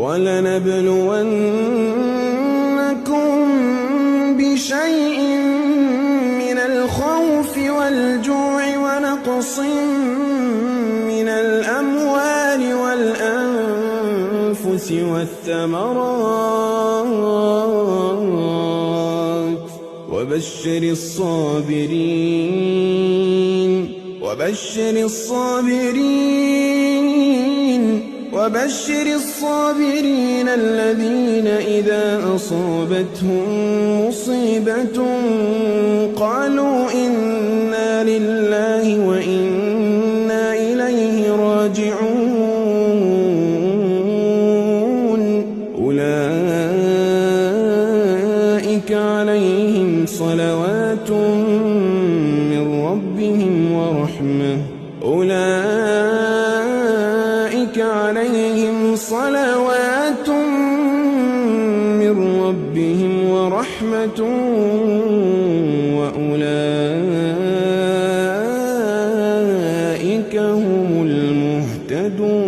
وَلَنَبْلُوَنَّكُم بِشَيْءٍ مِّنَ الْخَوْفِ وَالْجُوعِ وَنَقْصٍ مِّنَ الْأَمْوَالِ وَالْأَنفُسِ وَالثَّمَرَاتِ وَبَشِّرِ الصَّابِرِينَ الَّذِينَ إِذَا أَصَابَتْهُم مُّصِيبَةٌ قَالُوا إِنَّا لِلَّهِ وَإِنَّا إِلَيْهِ رَاجِعُونَ أُولَٰئِكَ عَلَيْهِمْ صَلَوَاتٌ مِّن رَّبِّهِمْ وَرَحْمَةٌ وَأُولَٰئِكَ هُمُ الْمُهْتَدُونَ.